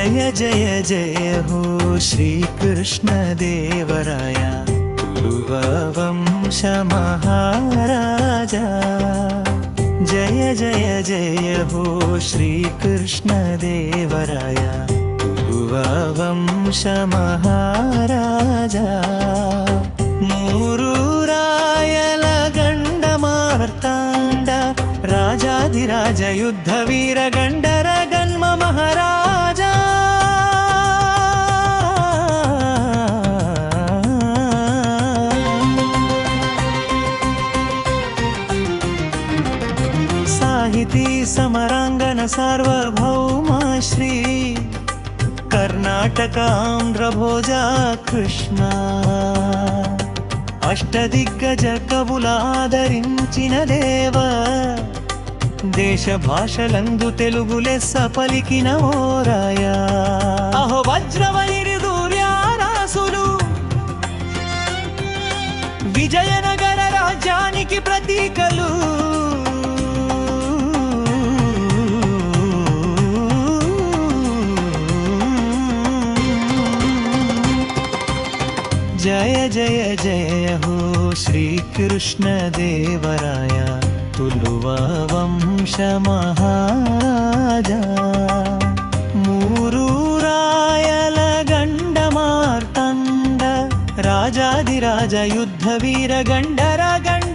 जय जय जय हो श्रीकृष्ण देवराय तुलुवंश महाराजा। जय जय जय हो श्रीकृष्ण देवराय तुलुवंश महाराजा। ಮೂರು ರಾಯಲ ಗಂಡ ಮಾರ್ತಾಂಡ ರಾಜಾಧಿರಾಜ ಯುದ್ಧ ವೀರ ಗಂಡರ ಗನ್ಮ ಮಹಾರಾಜ। ಸಾಹಿತಿ ಸಮರಾಂಗನ ಸಾರ್ವಭೌಮ ಶ್ರೀ ಕರ್ನಾಟಕ ಆಂಧ್ರ ಭೋಜ ಕೃಷ್ಣ। అష్టదిగ్గజ కవులాదరించిన దేవ దేశ భాషలందు తెలుగు లెస్స పలికిన ఓరాయ। అహో వజ్రవైరి దూర్యారాసులు విజయనగర రాజ్యానికి ప్రతీకలు। जय जय जय हो श्रीकृष्ण देवराय तुलुवंश महाराजा। ಮೂರು ರಾಯಲ ಗಂಡ ಮಾರ್ತಾಂಡ ರಾಜಾಧಿರಾಜ ಯುದ್ಧ ವೀರ ಗಂಡರ ಗಂಡ